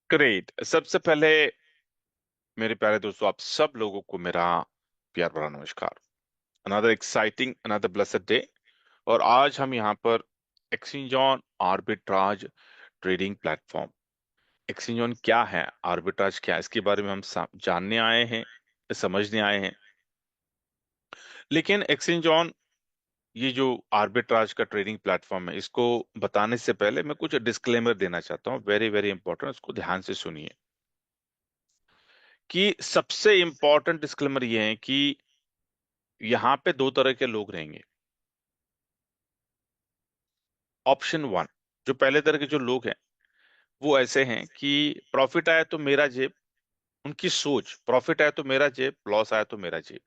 Great. सबसे पहले मेरे प्यारे दोस्तों, आप सब लोगों को मेरा प्यार भरा नमस्कार। Another exciting, another blessed day. और आज हम यहाँ पर exchange on arbitrage trading platform. Exchange on क्या है, आर्बिट्राज क्या है, इसके बारे में हम जानने आए हैं, समझने आए हैं। लेकिन एक्सचेंज ऑन, ये जो आर्बिट्राज का ट्रेडिंग प्लेटफॉर्म है, इसको बताने से पहले मैं कुछ डिस्क्लेमर देना चाहता हूँ, वेरी वेरी इंपॉर्टेंट। उसको ध्यान से सुनिए कि सबसे इंपॉर्टेंट डिस्क्लेमर ये है कि यहाँ पे दो तरह के लोग रहेंगे। ऑप्शन वन, जो पहले तरह के जो लोग हैं वो ऐसे हैं कि प्रॉफिट आया तो मेरा जेब। उनकी सोच, प्रॉफिट आया तो मेरा जेब, लॉस आया तो मेरा जेब।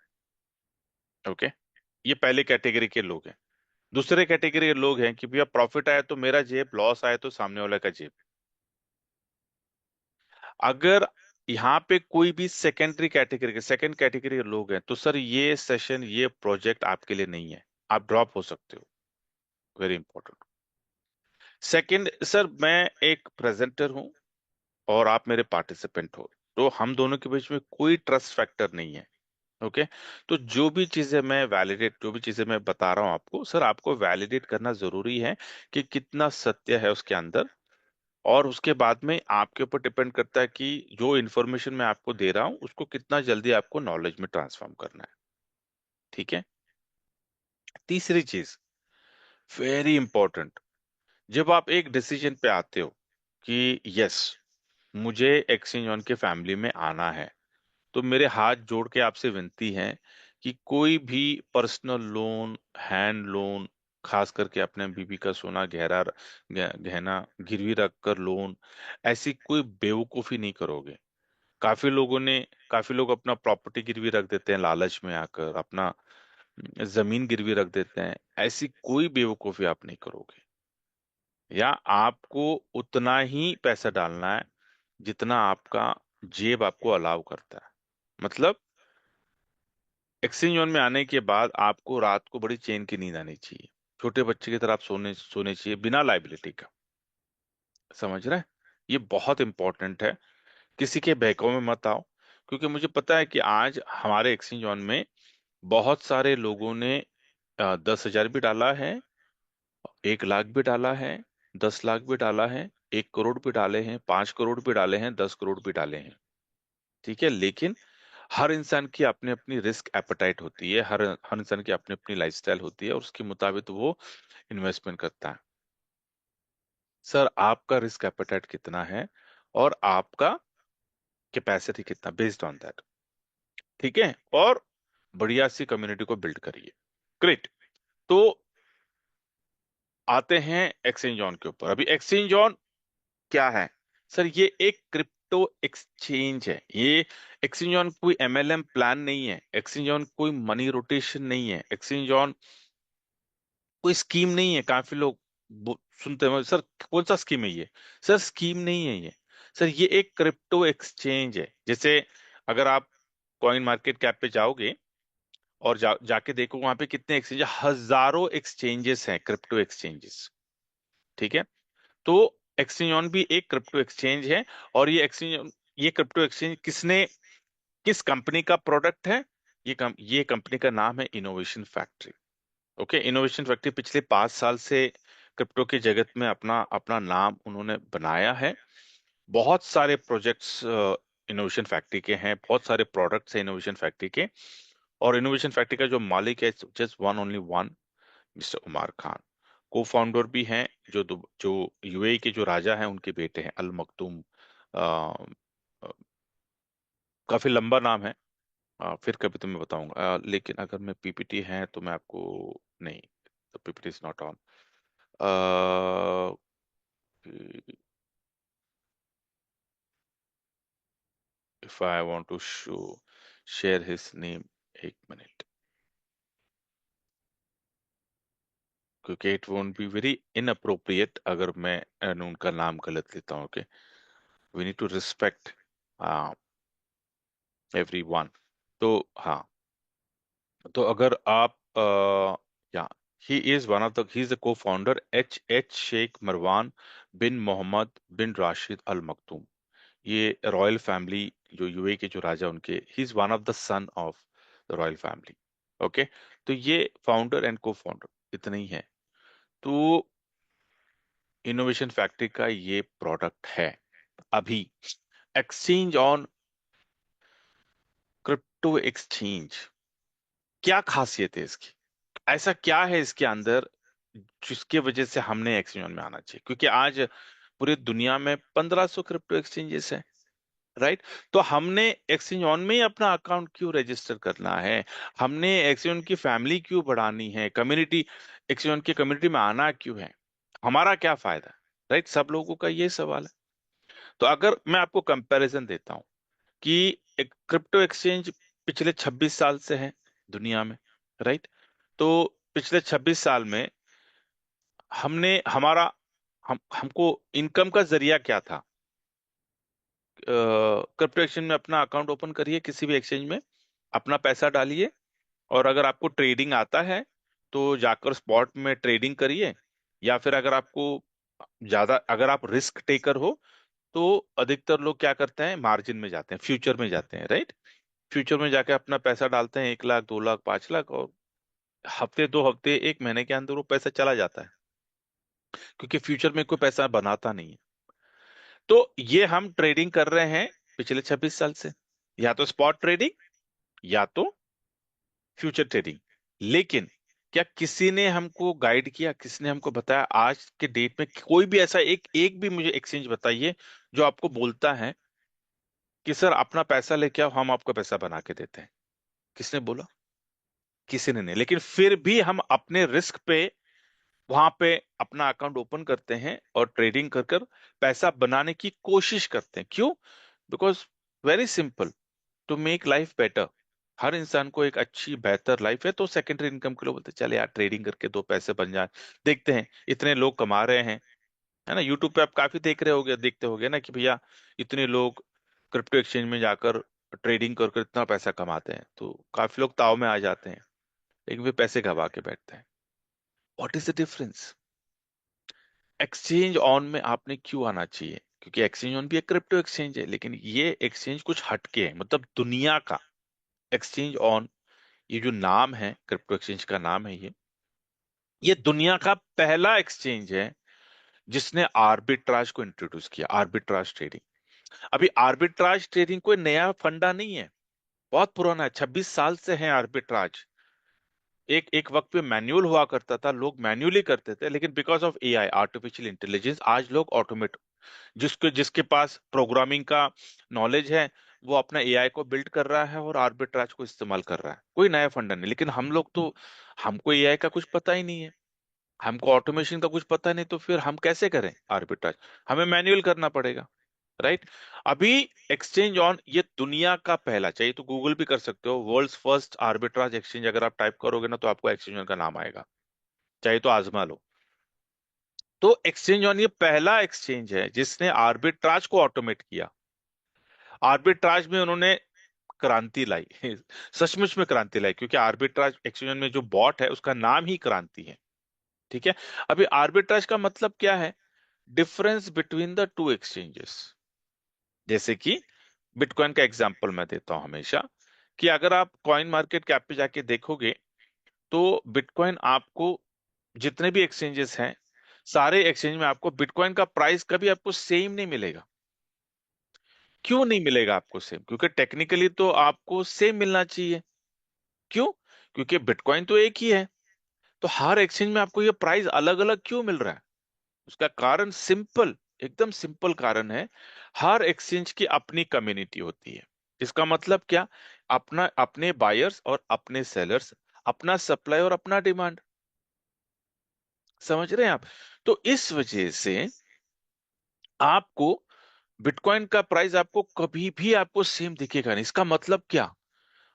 ओके, ये पहले कैटेगरी के लोग हैं। दूसरे कैटेगरी के लोग हैं कि भैया प्रॉफिट आया तो मेरा जेब, लॉस आया तो सामने वाले का जेब। अगर यहाँ पे कोई भी सेकेंडरी कैटेगरी के, सेकंड कैटेगरी के लोग हैं, तो सर ये सेशन, ये प्रोजेक्ट आपके लिए नहीं है, आप ड्रॉप हो सकते हो। Very important. सेकंड, सर मैं एक प्रेजेंटर हूं और आप मेरे पार्टिसिपेंट हो, तो हम दोनों के बीच में कोई ट्रस्ट फैक्टर नहीं है। ओके, तो जो भी चीजें मैं बता रहा हूं आपको, सर आपको वैलिडेट करना जरूरी है कि कितना सत्य है उसके अंदर। और उसके बाद में आपके ऊपर डिपेंड करता है कि जो इन्फॉर्मेशन मैं आपको दे रहा हूं उसको कितना जल्दी आपको नॉलेज में ट्रांसफॉर्म करना है। ठीक है। तीसरी चीज, वेरी इंपॉर्टेंट, जब आप एक डिसीजन पे आते हो कि यस, मुझे एक्सचेंज ऑन के फैमिली में आना है, तो मेरे हाथ जोड़ के आपसे विनती है कि कोई भी पर्सनल लोन, हैंड लोन, खास करके अपने बीबी का सोना गहना गिरवी रखकर लोन, ऐसी कोई बेवकूफी नहीं करोगे। काफी लोगों ने काफी लोग अपना प्रॉपर्टी गिरवी रख देते हैं, लालच में आकर अपना जमीन गिरवी रख देते हैं। ऐसी कोई बेवकूफी आप नहीं करोगे। या आपको उतना ही पैसा डालना है जितना आपका जेब आपको अलाउ करता है। मतलब एक्सचेंज वन में आने के बाद आपको रात को बड़ी चैन की नींद आनी चाहिए, छोटे बच्चे की तरह आप सोने सोने चाहिए, बिना लाइबिलिटी का। समझ रहे हैं? ये बहुत इंपॉर्टेंट है। किसी के बहकावे में मत आओ, क्योंकि मुझे पता है कि आज हमारे एक्सचेंज वन में बहुत सारे लोगों ने 10,000 भी डाला है, 1 लाख भी डाला है, 10 लाख भी डाला है, 1 करोड़ भी डाले हैं, 5 करोड़ भी डाले हैं, 10 करोड़ भी डाले हैं। ठीक है। लेकिन हर इंसान की अपनी अपनी रिस्क एपेटाइट होती है, हर हर इंसान की अपनी अपनी लाइफस्टाइल होती है, और उसके मुताबिक वो इन्वेस्टमेंट करता है। सर आपका रिस्क एपेटाइट कितना है और आपका कैपेसिटी कितना, बेस्ड ऑन दैट। ठीक है। और बढ़िया सी कम्युनिटी को बिल्ड करिए। ग्रेट। तो आते हैं एक्सचेंज ऑन के ऊपर। अभी एक्सचेंज ऑन क्या है? सर ये एक क्रिप्टो एक्सचेंज है। ये एक्सचेंज ऑन कोई एमएलएम प्लान नहीं है, एक्सचेंज ऑन कोई मनी रोटेशन नहीं है, एक्सचेंज ऑन कोई स्कीम नहीं है। काफी लोग सुनते हैं सर कौन सा स्कीम है ये। सर स्कीम नहीं है ये। सर ये एक क्रिप्टो एक्सचेंज है। जैसे अगर आप कॉइन मार्केट कैप पे जाओगे और जाके देखो वहां पे कितने एक्सचेंज, हजारों एक्सचेंजेस हैं, क्रिप्टो एक्सचेंजेस। ठीक है। तो एक्सचेंज ऑन भी एक क्रिप्टो एक्सचेंज है। और ये क्रिप्टो एक्सचेंज किस कंपनी का प्रोडक्ट है? ये कंपनी का नाम है innovation factory. Okay, innovation factory पिछले 5 साल से क्रिप्टो के जगत में अपना अपना नाम उन्होंने बनाया है। बहुत सारे प्रोजेक्ट्स इनोवेशन फैक्ट्री के हैं, बहुत सारे प्रोडक्ट्स हैं इनोवेशन फैक्ट्री के। और इनोवेशन फैक्ट्री का जो मालिक है, just one only one, mister Umar Khan. Co-founder भी हैं, जो यूएई के जो राजा हैं उनके बेटे हैं, अल मखदूम। अ, अ, काफी लंबा नाम है। फिर कभी तो मैं बताऊंगा। लेकिन अगर मैं पीपीटी है तो मैं आपको, नहीं, तो PPT is not on. If I want to share his name, 1 minute, क्योंकि it won't be very inappropriate अगर मैं उनका नाम गलत लेता हूँ। Okay, we need to respect everyone. तो हाँ, तो अगर आप या he is one of the he is the cofounder, H H Sheikh Marwan bin Mohammed bin Rashid Al Maktoum. ये रॉयल फैमिली, जो यूए के जो राजा उनके, ही is one of the son of the royal family. Okay, तो ये founder and को founder इतने ही है। तो इनोवेशन फैक्ट्री का ये प्रोडक्ट है। अभी एक्सचेंज ऑन क्रिप्टो एक्सचेंज, क्या खासियत है इसकी, ऐसा क्या है इसके अंदर जिसके वजह से हमने एक्सचेंज ऑन में आना चाहिए? क्योंकि आज पूरी दुनिया में 1500 क्रिप्टो एक्सचेंजेस है, राइट? तो हमने एक्सचेंज ऑन में ही अपना अकाउंट क्यों रजिस्टर करना है? हमने एक्सचेंज ऑन की फैमिली क्यों बढ़ानी है? कम्युनिटी, एक्सचेंज ऑन की कम्युनिटी में आना क्यों है? हमारा क्या फायदा? राइट, सब लोगों का ये सवाल है। तो अगर मैं आपको कंपैरिजन देता हूं कि एक क्रिप्टो एक्सचेंज पिछले 26 साल से है दुनिया में, राइट? तो पिछले 26 साल में हमने हमारा हमको इनकम का जरिया क्या था? क्रिप्टो एक्सचेंज में अपना अकाउंट ओपन करिए, किसी भी एक्सचेंज में अपना पैसा डालिए, और अगर आपको ट्रेडिंग आता है तो जाकर स्पॉट में ट्रेडिंग करिए, या फिर अगर आपको ज्यादा, अगर आप रिस्क टेकर हो तो अधिकतर लोग क्या करते हैं, मार्जिन में जाते हैं, फ्यूचर में जाते हैं, राइट? फ्यूचर में जाके अपना पैसा डालते हैं, 1 लाख, 2 लाख, 5 लाख, और हफ्ते, 2 हफ्ते, 1 महीने के अंदर वो पैसा चला जाता है, क्योंकि फ्यूचर में कोई पैसा बनाता नहीं है। तो ये हम ट्रेडिंग कर रहे हैं पिछले 26 साल से, या तो स्पॉट ट्रेडिंग या तो फ्यूचर ट्रेडिंग। लेकिन क्या किसी ने हमको गाइड किया, किसने हमको बताया? आज के डेट में कोई भी ऐसा एक एक भी मुझे एक्सचेंज बताइए जो आपको बोलता है कि सर अपना पैसा लेके आओ, हम आपको पैसा बना के देते हैं। किसने बोला? किसी ने नहीं। लेकिन फिर भी हम अपने रिस्क पे वहां पे अपना अकाउंट ओपन करते हैं और ट्रेडिंग कर कर पैसा बनाने की कोशिश करते हैं। क्यों? Because very simple, to make life better. हर इंसान को एक अच्छी बेहतर लाइफ है, तो सेकेंडरी इनकम के लिए बोलते हैं, चले यार ट्रेडिंग करके 2 पैसे बन जाए। देखते हैं इतने लोग कमा रहे हैं, है ना? यूट्यूब पे आप काफी देख रहे होगे, देखते होगे ना कि भैया इतने लोग क्रिप्टो एक्सचेंज में जाकर ट्रेडिंग कर कर इतना पैसा कमाते हैं, तो काफी लोग ताव में आ जाते हैं, लेकिन वे पैसे गवा के बैठते हैं। What is the difference? Exchange on में आपने क्यों आना चाहिए? क्योंकि एक्सचेंज ऑन भी एक क्रिप्टो एक्सचेंज है, लेकिन ये एक्सचेंज कुछ हटके है, मतलब दुनिया का एक्सचेंज ऑन, ये जो नाम है, क्रिप्टो एक्सचेंज का नाम है ये दुनिया का पहला एक्सचेंज है जिसने आर्बिट्राज को इंट्रोड्यूस किया, आर्बिट्राज ट्रेडिंग। अभी आर्बिट्राज ट्रेडिंग कोई नया फंडा नहीं है, बहुत पुराना है, 26 साल से है आर्बिट्राज। एक एक वक्त पे मैन्युअल हुआ करता था, लोग मैन्युअली करते थे, लेकिन because of AI, artificial intelligence, आज लोग ऑटोमेट, जिसके जिसके पास प्रोग्रामिंग का नॉलेज है, वो अपना एआई को बिल्ड कर रहा है और आर्बिट्राज को इस्तेमाल कर रहा है। कोई नया फंडा नहीं। लेकिन हम लोग तो, हमको एआई का कुछ पता ही नहीं है, हमको ऑटोमेशन का कुछ पता नहीं, तो फिर हम कैसे करें आर्बिट्राज? हमें मैन्युअल करना पड़ेगा, राइट? अभी एक्सचेंज ऑन ये दुनिया का पहला, चाहिए तो गूगल भी कर सकते हो, वर्ल्ड्स फर्स्ट आर्बिट्राज एक्सचेंज अगर आप टाइप करोगे ना, तो आपको एक्सचेंज ऑन का नाम आएगा, चाहे तो आजमा लो। तो एक्सचेंज ऑन ये पहला एक्सचेंज है जिसने आर्बिट्राज को ऑटोमेट किया। आर्बिट्राज में उन्होंने क्रांति लाई सचमुच में क्रांति लाई, क्योंकि आर्बिट्राज एक्सचेंज में जो बॉट है उसका नाम ही क्रांति है, ठीक है? अभी आर्बिट्राज का मतलब क्या है? Difference between the to exchanges. जैसे कि बिटकॉइन का एग्जांपल मैं देता हूं हमेशा, कि अगर आप कॉइन मार्केट कैप पे जाके देखोगे, तो बिटकॉइन आपको, जितने भी एक्सचेंजेस हैं, सारे एक्सचेंज में आपको बिटकॉइन का प्राइस कभी आपको सेम नहीं मिलेगा। क्यों नहीं मिलेगा आपको सेम? क्योंकि टेक्निकली तो आपको सेम मिलना चाहिए। क्यों? क्योंकि बिटकॉइन तो एक ही है, तो हर एक्सचेंज में आपको ये प्राइस अलग अलग क्यों मिल रहा है? उसका कारण सिंपल, एकदम सिंपल कारण है। हर एक्सचेंज की अपनी कम्युनिटी होती है। इसका मतलब क्या? अपना, अपने बायर्स और अपने सेलर्स, अपना सप्लाई और अपना डिमांड। समझ रहे हैं आप? तो इस वजह से आपको बिटकॉइन का प्राइस आपको कभी भी आपको सेम दिखेगा नहीं। इसका मतलब क्या?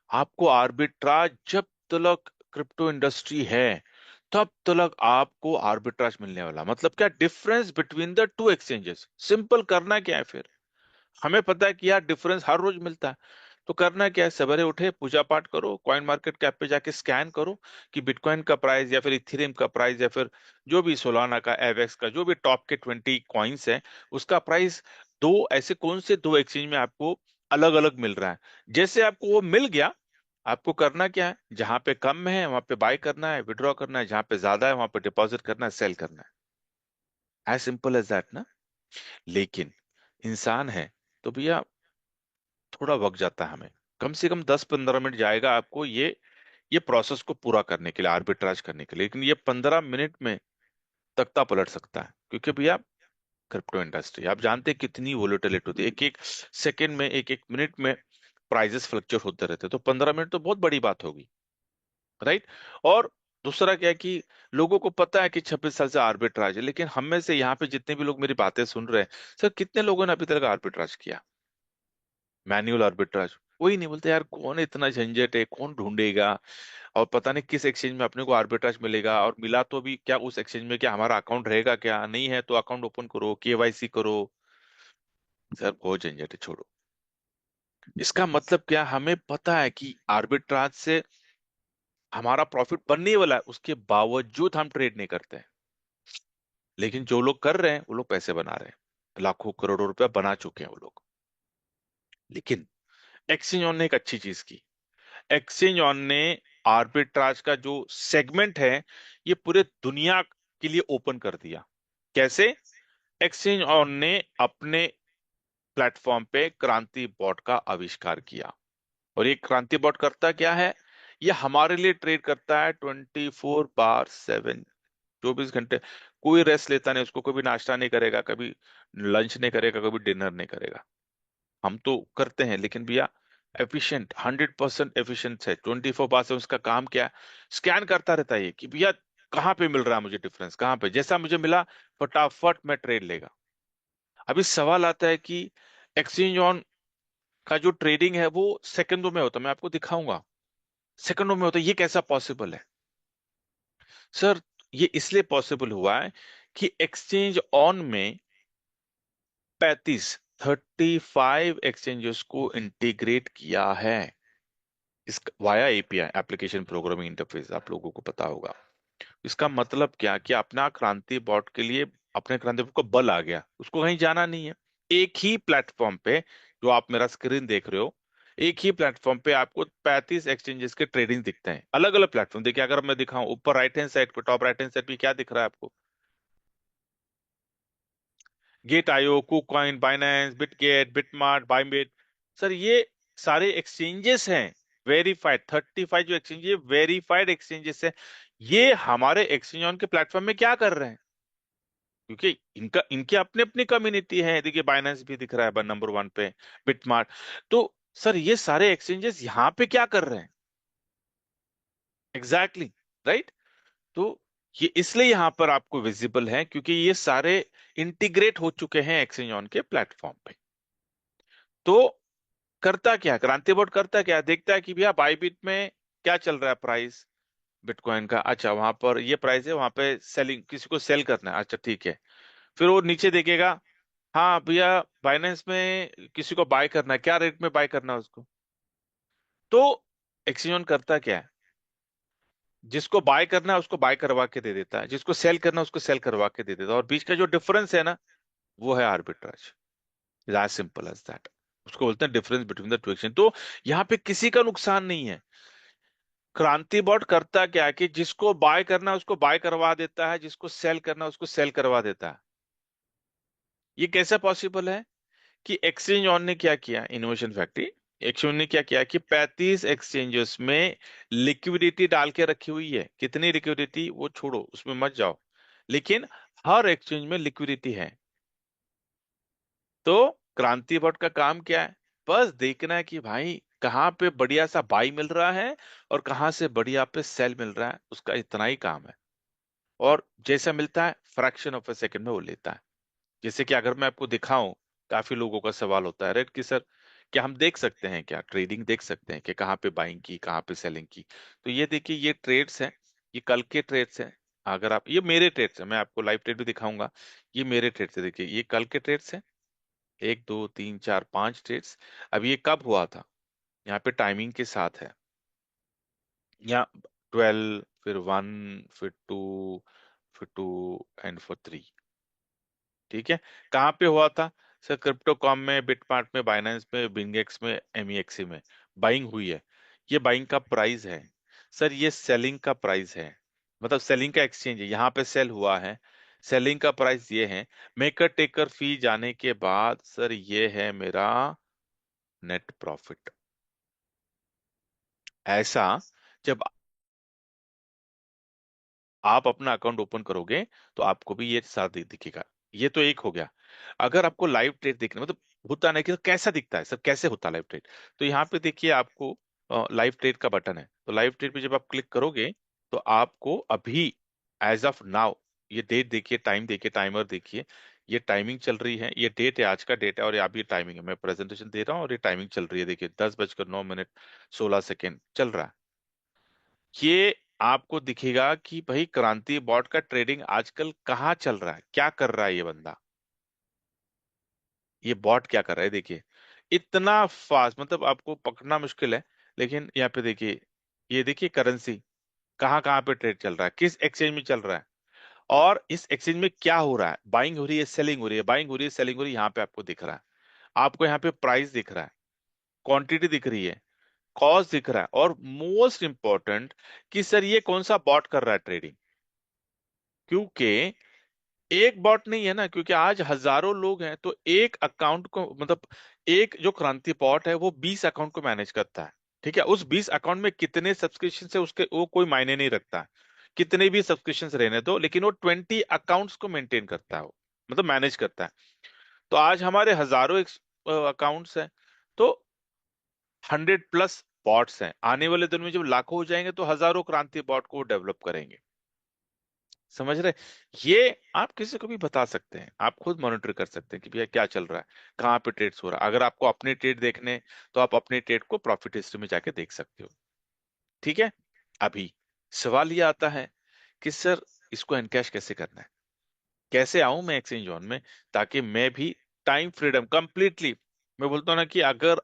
आपको आर्बिट्राज, जब तक क्रिप्टो इंडस्ट्री है तब तक आपको आर्बिट्राज मिलने वाला। मतलब क्या? Difference between the to exchanges. Simple, करना क्या है फिर? हमें पता है कि यार डिफरेंस हर रोज मिलता है, तो करना क्या है? सवेरे उठे, पूजा पाठ करो, कॉइन मार्केट कैप पे जाके स्कैन करो कि बिटकॉइन का प्राइस या फिर इथेरियम का प्राइस या फिर जो भी सोलाना का, एवेक्स का, जो भी टॉप के 20 कॉइन्स है, उसका प्राइस दो ऐसे कौन से दो एक्सचेंज में आपको अलग अलग मिल रहा है। जैसे आपको वो मिल गया, आपको करना क्या है, जहां पे कम है वहां पे बाय करना है, विड्रॉ करना है, जहां पे ज्यादा है वहां पे डिपॉजिट करना है, सेल करना है, एज सिंपल एज दैट ना। लेकिन इंसान है तो भैया थोड़ा वक्त जाता है हमें, कम से कम 10-15 मिनट जाएगा आपको ये प्रोसेस को पूरा करने के लिए, आर्बिट्राज करने के लिए। लेकिन ये 15 मिनट में तख्ता पलट सकता है, क्योंकि भैया क्रिप्टो इंडस्ट्री आप जानते हैं कितनी वोलेटिलिटी होती है, एक एक सेकंड में, एक एक मिनट में प्राइजेस फ्लक्चुएट होते रहते हैं। तो 15 मिनट तो बहुत बड़ी बात होगी, राइट। और दूसरा क्या है कि लोगों को पता है कि 26 साल से आर्बिट्राज है, लेकिन हम में से यहाँ पे जितने भी लोग मेरी बातें सुन रहे हैं, सर कितने लोगों ने अभी तक आर्बिट्राज किया, मैन्युअल आर्बिट्राज? कोई नहीं। बोलते यार कौन इतना झंझट है, कौन ढूंढेगा, और पता नहीं किस एक्सचेंज में अपने को आर्बिट्राज मिलेगा, और मिला तो भी क्या उस एक्सचेंज में, क्या हमारा अकाउंट रहेगा, क्या नहीं है तो अकाउंट ओपन करो, केवाईसी करो। सर बहुत झंझट है, छोड़ो। इसका मतलब क्या, हमें पता है कि आर्बिट्राज से हमारा प्रॉफिट बनने वाला है, उसके बावजूद हम ट्रेड नहीं करते हैं। लेकिन जो लोग कर रहे हैं वो लोग पैसे बना रहे हैं, लाखों करोड़ों रुपया बना चुके हैं वो लोग। लेकिन एक्सचेंज ऑन ने एक अच्छी चीज की, एक्सचेंज ऑन ने आर्बिट्राज का जो सेगमेंट है ये पूरे दुनिया के लिए ओपन कर दिया। कैसे? एक्सचेंज ऑन ने अपने प्लेटफॉर्म पे क्रांति बॉट का आविष्कार किया। और ये क्रांति बॉट करता क्या है, ये हमारे लिए ट्रेड करता है 24/7, 24 घंटे। कोई रेस्ट लेता नहीं, उसको कभी नाश्ता नहीं करेगा, कभी लंच नहीं करेगा, कभी डिनर नहीं करेगा। हम तो करते हैं, लेकिन भैया एफिशिएंट, 100% एफिशिएंट है। 24/7 उसका काम क्या है, स्कैन करता रहता है ये कि भैया कहाँ पे मिल रहा है मुझे डिफरेंस, कहाँ पे, जैसा मुझे मिला फटाफट में ट्रेड लेगा। अभी सवाल आता है कि एक्सचेंज ऑन का जो ट्रेडिंग है वो सेकंडों में होता है, मैं आपको दिखाऊंगा, सेकंडों में होता है। ये कैसा पॉसिबल है सर? ये इसलिए पॉसिबल हुआ है कि एक्सचेंज ऑन में 35 एक्सचेंजेस को इंटीग्रेट किया है, इस via API, application programming interface, आप लोगों को पता होगा। इसका मतलब क्या कि अपना क्रांति बॉट के लिए, अपने क्रांति बॉट को बल आ गया, उसको कहीं जाना नहीं है। एक ही प्लेटफॉर्म पे, जो आप मेरा स्क्रीन देख रहे हो, एक ही प्लेटफॉर्म पे आपको 35 एक्सचेंजेस के ट्रेडिंग दिखते हैं, अलग अलग प्लेटफॉर्म। देखिए अगर मैं दिखाऊं ऊपर राइट हैंड साइड पे, टॉप राइट हैंड साइड पे क्या दिख रहा है आपको, गेट आयो, KuCoin, Binance, Bitget, BitMart, Bybit. Sir ये सारे एक्सचेंजेस हैं वेरीफाइड, 35 जो एक्सचेंज है वेरीफाइड एक्सचेंजेस है। ये हमारे एक्सचेंज ऑन के प्लेटफॉर्म में क्या कर रहे हैं, क्योंकि इनका इनके अपने अपनी कम्युनिटी है। देखिए बाइनेंस भी दिख रहा है नंबर 1 पे, बिटमार्ट। तो सर ये सारे एक्सचेंजेस यहाँ पे क्या कर रहे हैं, एग्जैक्टली, राइट। तो ये इसलिए यहाँ पर आपको विजिबल है क्योंकि ये सारे इंटीग्रेट हो चुके हैं एक्सचेंज ऑन के प्लेटफॉर्म पे। तो करता क्या क्रांति बोर्ड, करता क्या, देखता है कि भैया बाइबिट में क्या चल रहा है प्राइस बिटकॉइन का, अच्छा वहां पर ये प्राइस है, वहां पे सेलिंग, किसी को सेल करना है, अच्छा ठीक है। फिर वो नीचे देखेगा, हाँ भैया बाइनेंस में किसी को बाय करना है, क्या रेट में बाय करना है उसको। तो एक्सचेंज ऑन करता क्या है, जिसको बाय करना है उसको बाय करवा के दे देता है, जिसको सेल करना है उसको सेल करवा के दे देता है, और बीच का जो डिफरेंस है ना, वो है arbitrage. As simple as that, उसको बोलते हैं difference between the two exchange. तो यहाँ पे किसी का नुकसान नहीं है। क्रांति बॉट करता क्या है कि जिसको बाय करना है उसको बाय करवा देता है, जिसको सेल करना है उसको सेल करवा देता है। ये कैसे पॉसिबल है कि एक्सचेंज ऑन ने क्या किया, इनोवेशन फैक्ट्री एक्सचेंज ने क्या किया कि 35 एक्सचेंजेस में लिक्विडिटी डाल के रखी हुई है। कितनी लिक्विडिटी वो छोड़ो, उसमें मत जाओ, लेकिन हर एक्सचेंज में लिक्विडिटी है। तो क्रांति बॉट का काम क्या है, बस देखना है कि भाई कहाँ पे बढ़िया सा बाई मिल रहा है और कहाँ से बढ़िया पे सेल मिल रहा है, उसका इतना ही काम है। और जैसा मिलता है फ्रैक्शन ऑफ ए सेकंड में वो लेता है। जैसे कि अगर मैं आपको दिखाऊं, काफी लोगों का सवाल होता है, रेट कि सर क्या हम देख सकते हैं, क्या ट्रेडिंग देख सकते हैं कि कहाँ पे बाइंग की, कहाँ पे सेलिंग की। तो ये देखिए ये ट्रेड्स हैं, ये कल के ट्रेड्स हैं। अगर आप, ये मेरे ट्रेड्स हैं, मैं आपको लाइव ट्रेड भी दिखाऊंगा। ये मेरे ट्रेड्स है, देखिए ये कल के ट्रेड्स हैं, 1 2 3 4 5 ट्रेड्स। अब ये कब हुआ था, यहाँ पे टाइमिंग के साथ है, यहाँ 12, फिर 1, फिर 2 एंड फिर 3। ठीक है, कहाँ पे हुआ था, सर क्रिप्टोकॉम में, बिटमार्ट में, बाइनेंस में, बिंगेक्स में, एमईएक्सी में बाइंग हुई है। ये बाइंग का प्राइस है। सर ये सेलिंग का प्राइस है, मतलब सेलिंग का एक्सचेंज है, यहाँ पे सेल हुआ है। सेलिंग का प्राइस ये है। मेकर टेकर फी जाने के बाद सर ये है मेरा नेट प्रॉफिट। ऐसा जब आप अपना अकाउंट ओपन करोगे तो आपको भी ये साथ दिखेगा। ये तो एक हो गया। अगर आपको लाइव ट्रेड देखना मतलब होता नहीं कि तो कैसा दिखता है सर, कैसे होता है लाइव ट्रेड, तो यहाँ पे देखिए आपको लाइव ट्रेड का बटन है। तो लाइव ट्रेड पे जब आप क्लिक करोगे तो आपको अभी एज ऑफ नाउ ये डेट देखिए, टाइम देखिए, टाइमर देखिए। ये टाइमिंग चल रही है, ये डेट है, आज का डेट है, और ये अभी टाइमिंग है, मैं प्रेजेंटेशन दे रहा हूँ और ये टाइमिंग चल रही है, देखिए 10:09 16 सेकेंड चल रहा है। ये आपको दिखेगा कि भाई क्रांति बॉट का ट्रेडिंग आजकल कहाँ चल रहा है, क्या कर रहा है ये बंदा, ये बॉट क्या कर रहा है, देखिए इतना फास्ट, मतलब आपको पकड़ना मुश्किल है। लेकिन यहाँ पे देखिए, ये देखिए करेंसी कहाँ कहाँ पे ट्रेड चल रहा है, किस एक्सचेंज में चल रहा है, और इस एक्सचेंज में क्या हो रहा है, बाइंग हो रही है, सेलिंग हो रही है, बाइंग हो रही है, सेलिंग हो रही है, यहाँ पे आपको दिख रहा है। आपको यहाँ पे प्राइस दिख रहा है, क्वांटिटी दिख रही है, कॉस्ट दिख रहा है, और मोस्ट इंपॉर्टेंट कि सर ये कौन सा बॉट कर रहा है ट्रेडिंग। क्योंकि एक बॉट नहीं है ना, क्योंकि आज हजारों लोग हैं, तो एक अकाउंट को मतलब एक जो क्रांति बॉट है वो 20 अकाउंट को मैनेज करता है। ठीक है, उस 20 अकाउंट में कितने सब्सक्रिप्शन है उसके वो कोई मायने नहीं रखता है। कितने भी सब्सक्रिप्शन रहने दो, लेकिन वो 20 अकाउंट्स को मेंटेन करता है, वो मतलब मैनेज करता है। तो आज हमारे हजारों अकाउंट्स हैं, तो 100+ बॉट्स हैं। आने वाले दिन में जब लाखों हो जाएंगे तो हजारों क्रांति बॉट को डेवलप करेंगे। समझ रहे? ये आप किसी को भी बता सकते हैं, आप खुद मॉनिटर कर सकते हैं कि भैया क्या चल रहा है, कहाँ पे ट्रेड्स हो रहा है। अगर आपको अपने ट्रेड देखने, तो आप अपने ट्रेड को प्रॉफिट हिस्ट्री में जाके देख सकते हो। ठीक है। अभी सवाल ये आता है कि सर इसको एनकैश कैसे करना है, कैसे आऊं मैं एक्सचेंज ऑन में, ताकि मैं भी टाइम फ्रीडम कंप्लीटली। मैं बोलता हूं ना कि अगर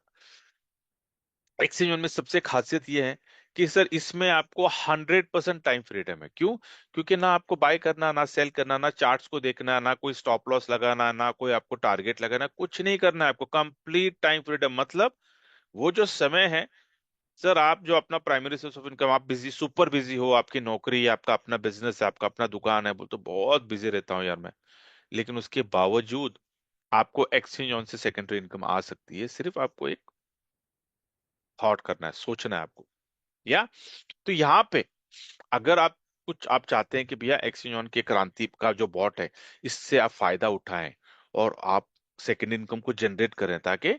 एक्सचेंज में सबसे खासियत ये है कि सर इसमें आपको 100% टाइम फ्रीडम है। क्यों? क्योंकि ना आपको बाय करना, ना सेल करना, ना चार्ट्स को देखना, ना कोई स्टॉप लॉस लगाना, ना कोई आपको टारगेट लगाना, कुछ नहीं करना है आपको, कंप्लीट टाइम फ्रीडम। मतलब वो जो समय है सर, आप जो अपना प्राइमरी सोर्स ऑफ इनकम, आप बिजी, सुपर बिजी हो, आपकी नौकरी है, आपका अपना बिजनेस है, आपका अपना दुकान है, बोल तो बहुत बिजी रहता हूँ यार मैं, लेकिन उसके बावजूद आपको एक्सचेंज ऑन से सेकेंडरी इनकम आ सकती है। सिर्फ आपको एक थॉट करना है, सोचना है आपको। या तो यहाँ पे अगर आप कुछ आप चाहते हैं कि भैया एक्सचेंज ऑन के क्रांति का जो बॉट है इससे आप फायदा उठाएं और आप सेकेंड इनकम को जनरेट करें ताकि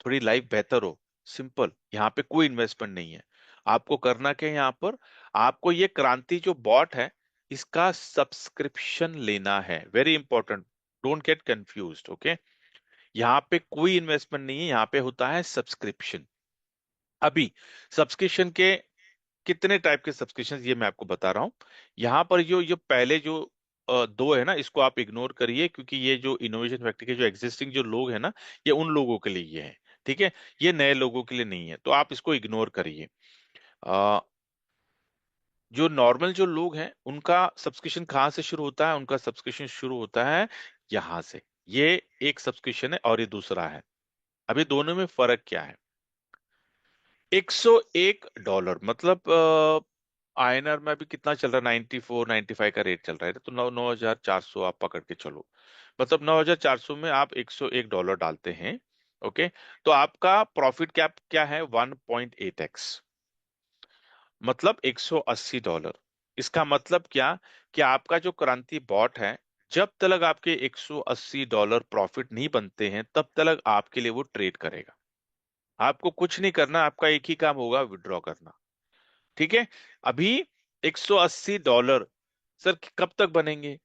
थोड़ी लाइफ बेहतर हो, सिंपल, यहाँ पे कोई इन्वेस्टमेंट नहीं है। आपको करना क्या है यहाँ पर, आपको ये क्रांति जो बॉट है इसका सब्सक्रिप्शन लेना है, very important, don't get confused, okay. यहाँ पे कोई इन्वेस्टमेंट नहीं है, यहाँ पे होता है सब्सक्रिप्शन। अभी सब्सक्रिप्शन के कितने टाइप के सब्सक्रिप्शन ये मैं आपको बता रहा हूँ। यहाँ पर जो ये पहले जो दो है ना, इसको आप इग्नोर करिए, क्योंकि ये जो इनोवेशन फैक्ट्री के जो एग्जिस्टिंग जो लोग हैं ना, ये उन लोगों के लिए ये है। ठीक है, ये नए लोगों के लिए नहीं है, तो आप इसको इग्नोर करिए। अ, जो नॉर्मल जो लोग हैं उनका सब्सक्रिप्शन कहाँ से शुरू होता है, उनका सब्सक्रिप्शन शुरू होता है यहाँ से। ये एक सब्सक्रिप्शन है और ये दूसरा है। अभी दोनों में फर्क क्या है? $101 मतलब आईएनआर में अभी कितना चल रहा है, 94 95 का रेट चल रहा है, तो 9,400 आप पकड़ के चलो। मतलब 9,400 में आप $101 डालते हैं। ओके, तो आपका प्रॉफिट कैप क्या है, 1.8x, मतलब $180। इसका मतलब क्या कि आपका जो क्रांति बॉट है, जब तक आपके $180 प्रॉफिट नहीं बनते हैं तब तक आपके लिए वो ट्रेड करेगा। आपको कुछ नहीं करना, आपका एक ही काम होगा, विड्रॉ करना। ठीक है। अभी $180 सर कब तक बनेंगे?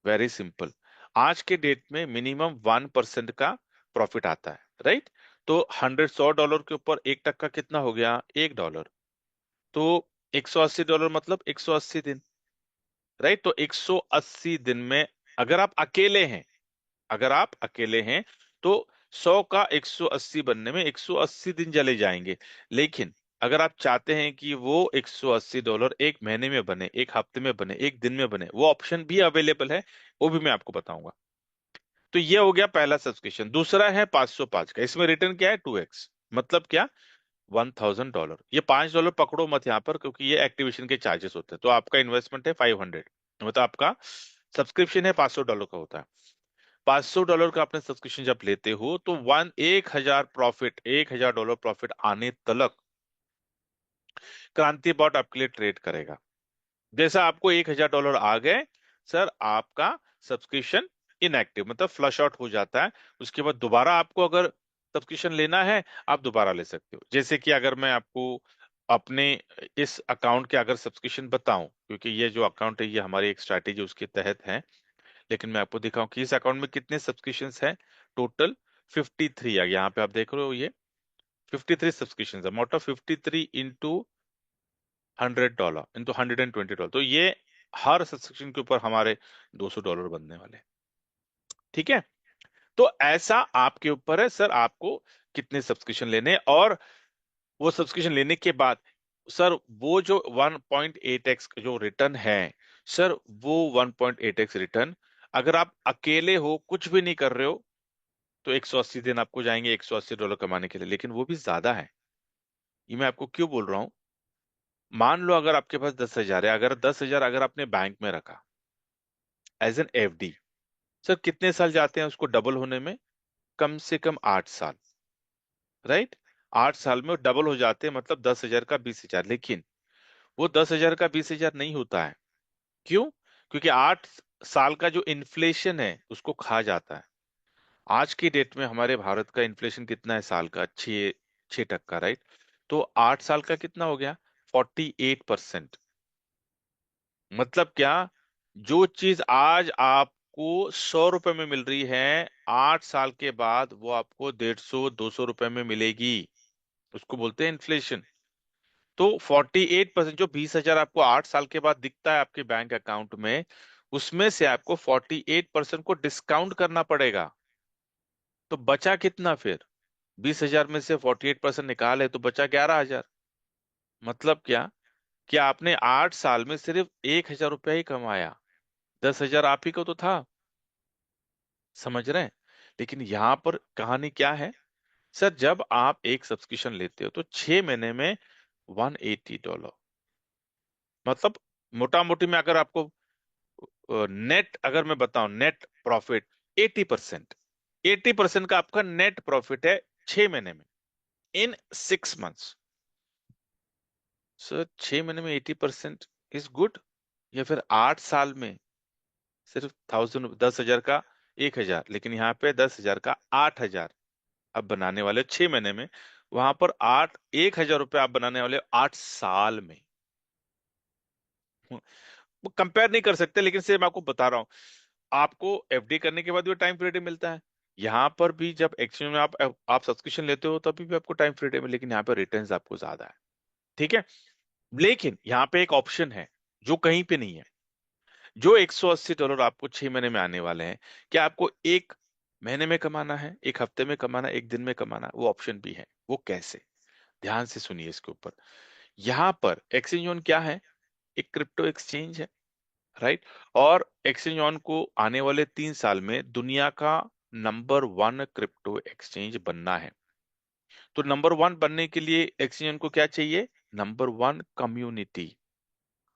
वेरी सिंपल, आज के डेट में मिनिमम 1% का प्रॉफिट आता है, राइट? तो 100 $100 के ऊपर 1% कितना हो गया, $1। तो $180 मतलब 180 दिन, राइट? तो 180 दिन में अगर आप अकेले हैं, अगर आप अकेले हैं तो 100 का 180 बनने में 180 दिन चले जाएंगे। लेकिन अगर आप चाहते हैं कि वो $180 एक महीने में बने, एक हफ्ते में बने, एक दिन में बने, वो ऑप्शन भी अवेलेबल है, वो भी मैं आपको बताऊंगा। तो ये हो गया पहला सब्सक्रिप्शन। दूसरा है 505 का, इसमें रिटर्न क्या है 2x, मतलब क्या, $1000। ये $5 पकड़ो मत यहाँ पर, क्योंकि ये एक्टिवेशन के चार्जेस होते हैं। तो आपका इन्वेस्टमेंट है 500, मतलब आपका सब्सक्रिप्शन है $500 का होता है। $500 का आपने सब्सक्रिप्शन जब लेते हो तो 1000 प्रॉफिट आने तलक क्रांति बॉट आपके लिए ट्रेड करेगा। जैसा आपको $1000 आ गए, सर आपका सब्सक्रिप्शन इनएक्टिव, मतलब फ्लश आउट हो जाता है। उसके बाद दोबारा आपको अगर सब्सक्रिप्शन लेना है, आप दोबारा ले सकते हो। जैसे कि अगर मैं आपको अपने इस अकाउंट के अगर सब्सक्रिप्शन बताऊं, क्योंकि ये जो अकाउंट है ये हमारी एक स्ट्रैटेजी उसके तहत है, लेकिन मैं आपको दिखाऊं कि इस अकाउंट में कितने सब्सक्रिप्शन हैं। टोटल 53 है, यहाँ पे आप देख रहे हो ये 53 सब्सक्रिप्शन है। मोटा 53 इंटू $100 इंटू $120, तो ये हर सब्सक्रिप्शन के ऊपर हमारे $200 बनने वाले हैं। ठीक है, तो ऐसा आपके ऊपर है सर, आपको कितने सब्सक्रिप्शन लेने हैं। और वो सब्सक्रिप्शन लेने के बाद सर वो जो 1.8x जो रिटर्न है, सर वो 1.8x रिटर्न अगर आप अकेले हो कुछ भी नहीं कर रहे हो तो 180 दिन आपको जाएंगे $180 कमाने के लिए, लेकिन वो भी ज्यादा है। ये मैं आपको क्यों बोल रहा हूँ, मान लो अगर आपके पास 10,000 है, अगर 10,000 अगर आपने बैंक में रखा एज एन एफडी, सर कितने साल जाते हैं उसको डबल होने में, कम से कम 8 साल, राइट। 8 साल में वो डबल हो जाते हैं, मतलब 10,000 का 20,000। लेकिन वो 10,000 का 20,000 नहीं होता है। क्यों? क्योंकि 8 साल का जो इन्फ्लेशन है उसको खा जाता है। आज की डेट में हमारे भारत का इन्फ्लेशन कितना है साल का, 6% राइट। तो 8 साल का कितना हो गया, 48%। मतलब क्या, जो चीज आज आपको ₹100 में मिल रही है, 8 साल के बाद वो आपको 150-200 में मिलेगी। उसको बोलते हैं इन्फ्लेशन। तो 48%, जो 20,000 आपको 8 साल के बाद दिखता है आपके बैंक अकाउंट में, उसमें से आपको 48% को डिस्काउंट करना पड़ेगा। तो बचा कितना फिर, 20,000 में से 48% निकाले तो बचा 11,000। मतलब क्या कि आपने 8 साल में सिर्फ ₹1,000 ही कमाया, 10,000 आप ही को तो था। समझ रहे हैं? लेकिन यहाँ पर कहानी क्या है, सर जब आप एक सब्सक्रिप्शन लेते हो तो 6 महीने में $180, मतलब मोटा मोटी में अगर आपको नेट अगर मैं बताऊं, नेट प्रॉफिट 80%, 80% का आपका नेट प्रॉफिट है 6 महीने में, इन 6 मंथ्स। सर 6 महीने में 80% इज गुड, या फिर 8 साल में सिर्फ 10,000 का 1,000, लेकिन यहाँ पे 10,000 का 8,000 आप बनाने वाले 6 महीने में, वहां पर 1,000 रुपये आप बनाने वाले 8 साल में। वो कंपेयर नहीं कर सकते, लेकिन से मैं आपको बता रहा हूँ, आपको एफडी करने के बाद भी टाइम फ्रीडम मिलता है। यहाँ पर भी जब एक्सचेंज में आप सब्सक्रिप्शन लेते हो तभी भी आपको टाइम फ्रीडम है, लेकिन यहाँ पे रिटर्न्स आपको ज्यादा है। ठीक है, लेकिन यहाँ पे एक ऑप्शन है जो कहीं पे नहीं है। जो $180 आपको 6 महीने में आने वाले हैं, क्या आपको एक महीने में कमाना है, एक हफ्ते में कमाना है, एक दिन में कमाना है, वो ऑप्शन भी है। वो कैसे, ध्यान से सुनिए इसके ऊपर। यहाँ पर एक्सचेंज ऑन क्या है, एक क्रिप्टो एक्सचेंज है, राइट। और एक्सचेंज ऑन को आने वाले 3 साल में दुनिया का नंबर 1 क्रिप्टो एक्सचेंज बनना है। तो नंबर 1 बनने के लिए एक्सचेंज ऑन को क्या चाहिए, नंबर 1 कम्युनिटी।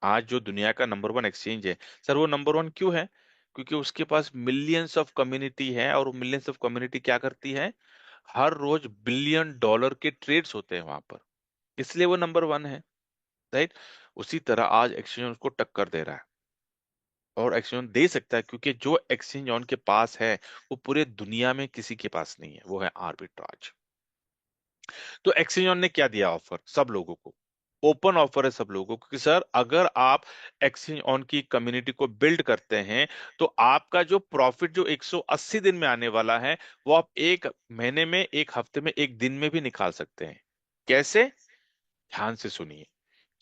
आज जो दुनिया का नंबर 1 एक्सचेंज है, सर वो नंबर 1 क्यों है, क्योंकि उसके पास मिलियंस ऑफ कम्युनिटी है, और मिलियंस ऑफ कम्युनिटी क्या करती है, हर रोज $1 बिलियन के ट्रेड्स होते हैं वहां पर, इसलिए वो नंबर 1 है, राइट। उसी तरह आज एक्सचेंज उसको टक्कर दे रहा है, और एक्सचेंज ऑन दे सकता है, क्योंकि जो एक्सचेंज ऑन के पास है वो पूरे दुनिया में किसी के पास नहीं है, वो है आर्बिट्राज। तो एक्सचेंज ऑन ने क्या दिया ऑफर सब लोगों को, ओपन ऑफर है सब लोगों को कि सर अगर आप एक्सचेंज ऑन की कम्युनिटी को बिल्ड करते हैं, तो आपका जो प्रॉफिट जो 180 दिन में आने वाला है, वो आप एक महीने में, एक हफ्ते में, एक दिन में भी निकाल सकते हैं। कैसे, ध्यान से सुनिए।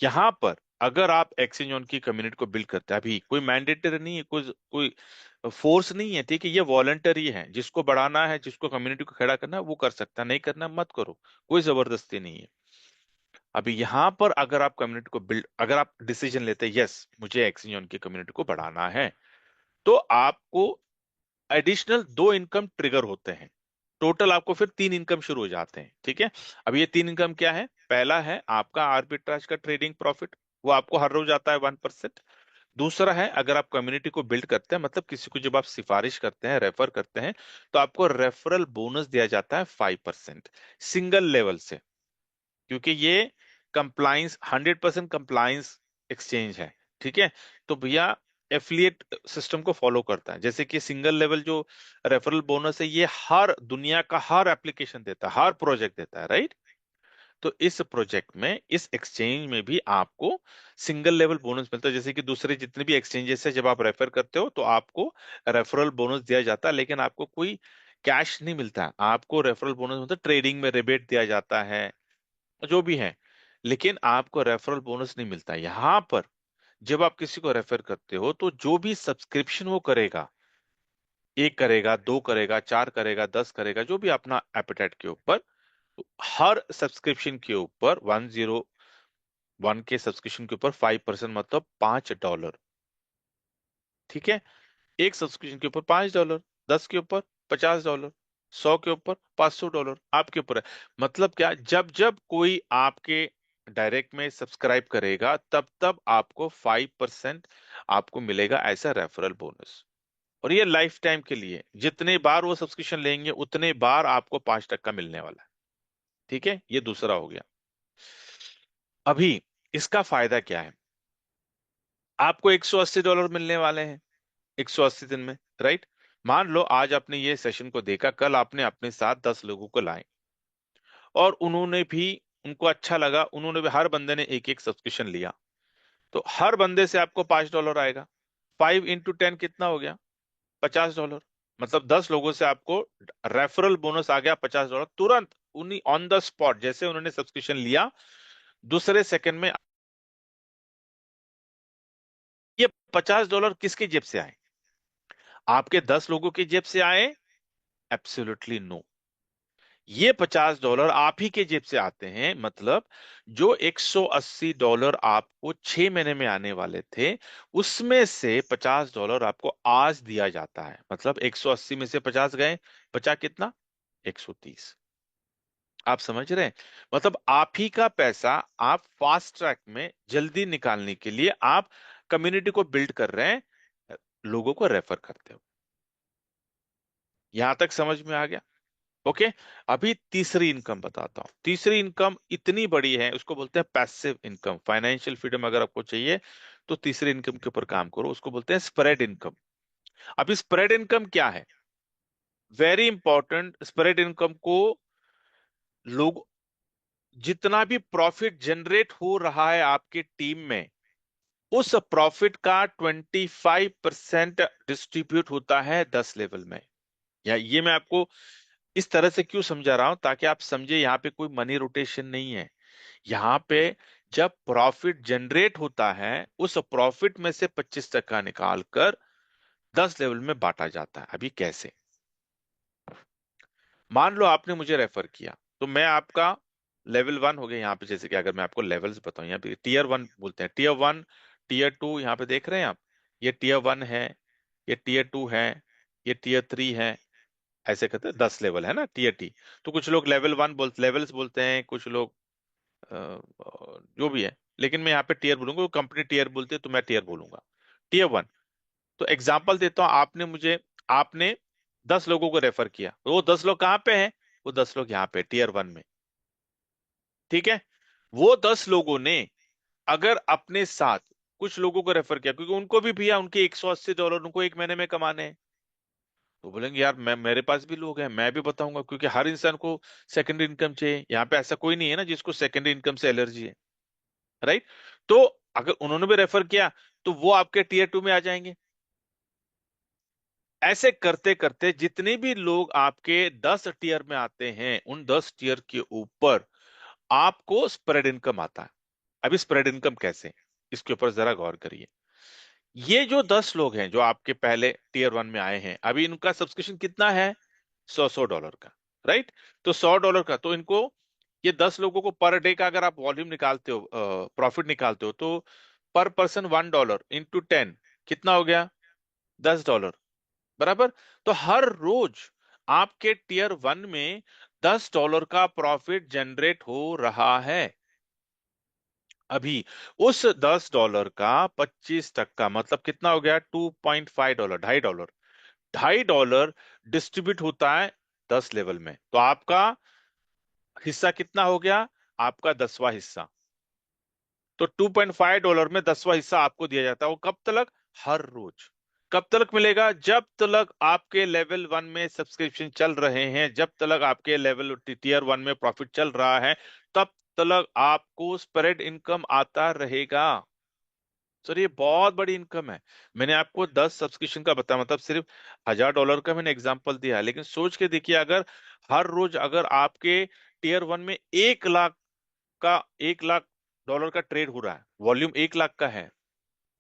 यहाँ पर अगर आप एक्सचेंज ऑन की कम्युनिटी को बिल्ड करते हैं, अभी कोई मैंडेटरी नहीं है, कोई कोई फोर्स नहीं है, ठीक है, ये वॉलंटरी है। जिसको बढ़ाना है, जिसको कम्युनिटी को खड़ा करना है वो कर सकता है, नहीं करना मत करो, कोई जबरदस्ती नहीं है। अभी यहाँ पर अगर आप कम्युनिटी को बिल्ड, अगर आप डिसीजन लेते हैं यस मुझे एक्सचेंज ऑन की कम्युनिटी को बढ़ाना है, तो आपको एडिशनल 2 इनकम ट्रिगर होते हैं। टोटल आपको फिर 3 इनकम शुरू हो जाते हैं। ठीक है। अब ये 3 इनकम क्या है? पहला है आपका आर्बिट्राज का ट्रेडिंग प्रॉफिट, वो आपको हर रोज आता है 1%। दूसरा है, अगर आप कम्युनिटी को बिल्ड करते हैं, मतलब किसी को जब आप सिफारिश करते हैं, रेफर करते हैं, तो आपको रेफरल बोनस दिया जाता है 5% सिंगल लेवल से। क्योंकि ये कंप्लाइंस 100% कंप्लाइंस एक्सचेंज है। ठीक है। तो भैया एफिलिएट सिस्टम को फॉलो करता है। जैसे कि सिंगल लेवल जो रेफरल बोनस है, ये हर दुनिया का हर एप्लीकेशन देता है, हर प्रोजेक्ट देता है, राइट। तो इस प्रोजेक्ट में, इस एक्सचेंज में भी आपको सिंगल लेवल बोनस मिलता है। जैसे कि दूसरे जितने भी एक्सचेंजेस है, जब आप रेफर करते हो तो आपको रेफरल बोनस दिया जाता है, लेकिन आपको कोई कैश नहीं मिलता। आपको रेफरल बोनस मतलब ट्रेडिंग में रिबेट दिया जाता है, जो भी है, लेकिन आपको रेफरल बोनस नहीं मिलता। यहाँ पर जब आप किसी को रेफर करते हो, तो जो भी सब्सक्रिप्शन वो करेगा, 1 करेगा, 2 करेगा, 4 करेगा, 10 करेगा, जो भी अपना एपेटाइट के ऊपर, तो हर सब्सक्रिप्शन के ऊपर 101 के सब्सक्रिप्शन के ऊपर 5%, मतलब $5। ठीक है। एक सब्सक्रिप्शन के ऊपर $5, 10 के ऊपर $50, 100 के ऊपर $500, आपके ऊपर है। मतलब क्या, जब जब कोई आपके डायरेक्ट में सब्सक्राइब करेगा, तब तब आपको 5% आपको मिलेगा ऐसा रेफरल बोनस। और ये लाइफ टाइम के लिए, जितने बार वो सब्सक्रिप्शन लेंगे उतने बार आपको 5% मिलने वाला है। ठीक है, ये दूसरा हो गया। अभी इसका फायदा क्या है? आपको $180 मिलने वाले हैं 180 दिन में, राइट। मान लो आज आपने ये सेशन को देखा, कल आपने अपने साथ 10 लोगों को लाए, और उन्होंने भी, उनको अच्छा लगा, उन्होंने भी, हर बंदे ने एक एक सब्सक्रिप्शन लिया, तो हर बंदे से आपको $5 आएगा। 5 into 10 कितना हो गया? $50। मतलब 10 लोगों से आपको रेफरल बोनस आ गया $50 तुरंत, उन्हीं ऑन द स्पॉट, जैसे उन्होंने सब्सक्रिप्शन लिया, दूसरे सेकंड में। ये $50 किसकी जेब से आए? आपके 10 लोगों की जेब से आए? Absolutely no. ये $50 आप ही के जेब से आते हैं। मतलब जो $180 आपको 6 महीने में आने वाले थे, उसमें से $50 आपको आज दिया जाता है। मतलब 180 में से 50 गए, बचा कितना? 130। आप समझ रहे हैं? मतलब आप ही का पैसा आप फास्ट ट्रैक में जल्दी निकालने के लिए आप कम्युनिटी को बिल्ड कर रहे हैं, लोगों को रेफर करते हो। यहां तक समझ में आ गया? ओके। अभी तीसरी इनकम बताता हूं। तीसरी इनकम इतनी बड़ी है, उसको बोलते हैं पैसिव इनकम। फाइनेंशियल फ्रीडम अगर आपको चाहिए, तो तीसरी इनकम के ऊपर काम करो। उसको बोलते हैं स्प्रेड इनकम। अब स्प्रेड इनकम क्या है? Very important. स्प्रेड इनकम को लोग, जितना भी प्रॉफिट जनरेट हो रहा है आपके टीम में, उस प्रॉफिट का 25% डिस्ट्रीब्यूट होता है 10 लेवल में। या ये मैं आपको इस तरह से क्यों समझा रहा हूं, ताकि आप समझे यहाँ पे कोई मनी रोटेशन नहीं है। यहाँ पे जब प्रॉफिट जनरेट होता है, उस प्रॉफिट में से 25% निकाल कर 10 लेवल में बांटा जाता है। अभी कैसे? मान लो आपने मुझे रेफर किया, तो मैं आपका लेवल 1 हो गया यहाँ पे। जैसे कि अगर मैं आपको लेवल्स बताऊं, यहाँ पे टीयर 1 बोलते हैं, टीयर 1, टीयर 2, यहाँ पे देख रहे हैं आप, ये टीयर 1 है, ये टीयर 2 है, ये टीयर 3 है। ऐसे करते हैं, 10 लेवल है ना, टीयर 3। तो कुछ लोग लेवल 1 बोलते, लेवल्स बोलते हैं, कुछ लोग जो भी है, लेकिन मैं यहाँ पे टीयर बोलूंगा, कंपनी टीयर बोलती है तो मैं टीयर बोलूंगा। टीयर 1। तो एग्जाम्पल देता हूँ, आपने 10 लोगों को रेफर किया, तो वो 10 लोग कहाँ पे हैं? वो 10 लोग यहाँ पे टीयर 1 में। ठीक है। वो 10 लोगों ने अगर अपने साथ कुछ लोगों को रेफर किया, क्योंकि उनको भी भैया उनके $180 उनको 1 महीने में कमाने हैं, तो बोलेंगे यार मैं, मेरे पास भी लोग हैं, मैं भी बताऊंगा, क्योंकि हर इंसान को सेकेंडरी इनकम चाहिए। यहाँ पे ऐसा कोई नहीं है ना जिसको सेकेंडरी इनकम से एलर्जी है, राइट। तो अगर उन्होंने भी रेफर किया, तो वो आपके टीयर 2 में आ जाएंगे। ऐसे करते करते जितने भी लोग आपके 10 टीयर में आते हैं, उन 10 टीयर के ऊपर आपको स्प्रेड इनकम आता है। अभी स्प्रेड इनकम कैसे, इसके ऊपर जरा गौर करिए। ये जो 10 लोग हैं जो आपके पहले टीयर 1 में आए हैं, अभी इनका सब्सक्रिप्शन कितना है? 100 100 डॉलर का, राइट। तो $100 का, तो इनको, ये 10 लोगों को पर डे का अगर आप वॉल्यूम निकालते हो, प्रॉफिट निकालते हो, तो पर पर्सन $1 into 10 कितना हो गया? $10। बराबर। तो हर रोज आपके टीयर वन में $10 का प्रॉफिट जनरेट हो रहा है। अभी उस $10 का 25% मतलब कितना हो गया? $2.5, $2.5। $2.5 डिस्ट्रीब्यूट होता है 10 लेवल में, तो आपका हिस्सा कितना हो गया? आपका 10वां हिस्सा। तो $2.5 में 10वां हिस्सा आपको दिया जाता है। वो कब तक? हर रोज। कब तक मिलेगा? जब तक आपके लेवल वन में सब्सक्रिप्शन चल रहे हैं, जब तक आपके लेवल टीयर वन में प्रॉफिट चल रहा है, तब तक आपको स्प्रेड इनकम आता रहेगा। सर ये बहुत बड़ी इनकम है। मैंने आपको 10 सब्सक्रिप्शन का बताया, मतलब सिर्फ $1000 का मैंने एग्जांपल दिया है, लेकिन सोच के देखिए, अगर हर रोज अगर आपके टीयर वन में 1 लाख का $1 लाख का ट्रेड हो रहा है, वॉल्यूम 1 लाख का है,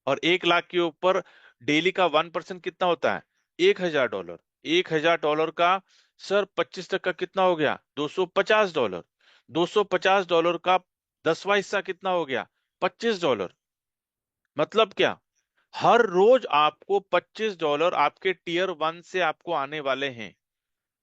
और 1 लाख के ऊपर डेली का 1% कितना होता है? $1000। $1000 का सर 25% कितना हो गया? $250। $250 का 10वां हिस्सा कितना हो गया? $25। मतलब क्या? हर रोज आपको $25 आपके टीयर वन से आपको आने वाले हैं।